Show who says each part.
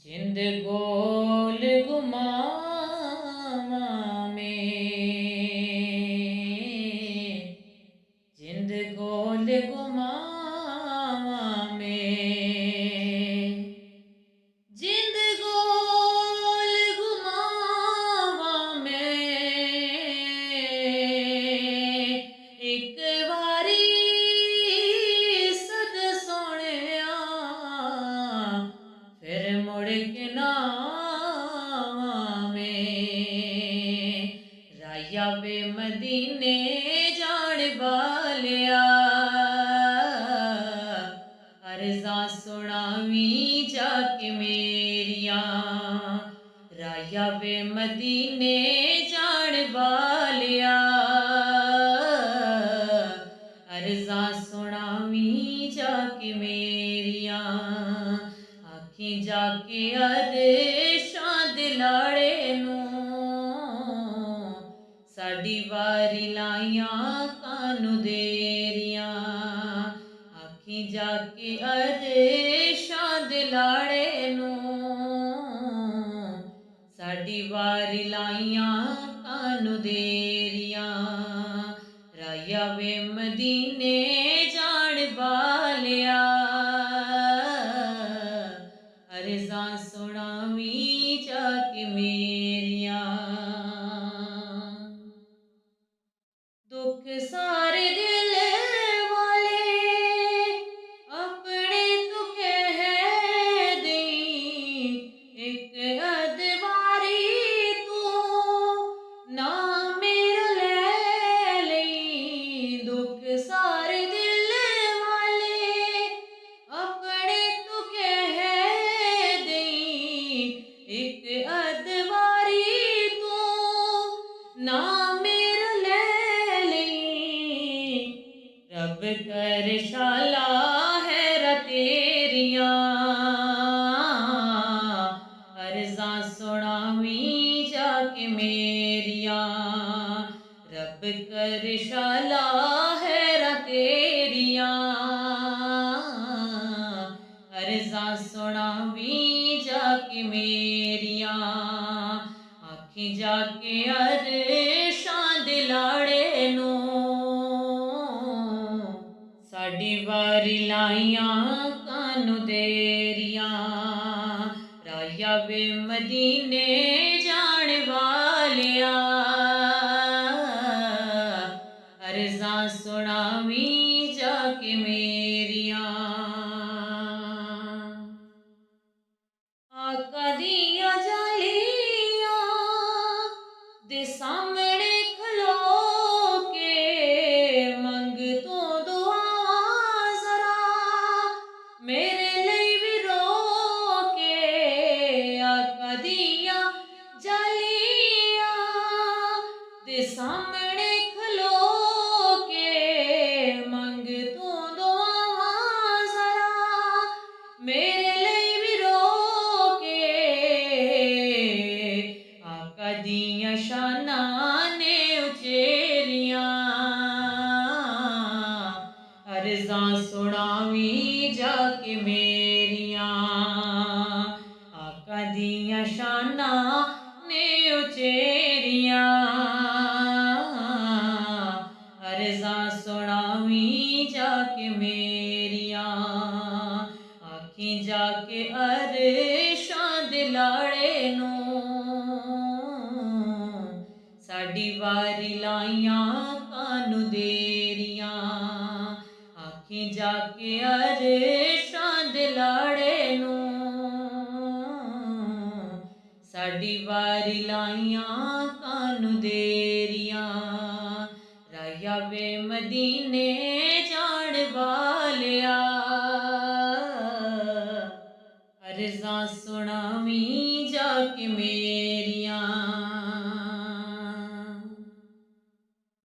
Speaker 1: जिंद गोल गुमावा में, जिंद गोल गुमावा में, जिंद गोल गुमावा में। एक वारी सद सोहणिया फिर मुड़ के ना आवें। राया वे मदीने जान वालिया, अर्ज़ां सुनावी जाके मेरिया। राया वे मदीने जान वालिया, अर्ज़ां सुनावी जाके मेरिया। आखी जाके अरशां दे लाड़े नूं, साडी वारी लाइयां कानू देरियां। आखी जाके अरशां दे लाड़े नूं, साडी वारी लाइयां कानू देरियां। राया वे मदीने जान वालिया, अर्ज़ां सुनावी जाके मेरिया। दुख सारे दिल वाले अपने तू कह देई, एक अदवारी तू ना मेरा ले लई। दुख सारे दिल वाले अपने तू कह देई, एक अदवारी तू ना मेरा ले लई। रब कर शाला हैरा तेरियां, अर्ज़ां सुनावी जाके मेरिया। रब कर शाला हैरा तेरियां, अर्ज़ां सुनावी जाके मेरिया। आखी जाके अरशां दे लाड़े नूं, साडी वारी लाइयां कानू देरियां। राया वे मदीने जान वालिया, अर्ज़ां सुनावी जाके मेरिया। आका दियां जालियां दे सामने खलो के मंग तू दुआ जरा, मेरे लिए भी रो के। आका दियां जालियां दे सामने खलो के मंग तू दुआ जरा, मेरे लिए भी रो के। आका दियां शानां ने उचेरियां, अर्ज़ां सुनावी जाके मेरिया। आका दियां शानां ने उचेरियां, अर्ज़ां सुनावी जाके मेरिया। आखी जाके अरशां दे लाड़े नूं, साडी वारी लाइयां कानू देरियां। आखी जाके अरशां दे लाड़े नूं, साडी वारी लाइयां कानू देरियां। राया वे मदीने जान वालिया, अर्ज़ां सुनावी जाके मेरिया।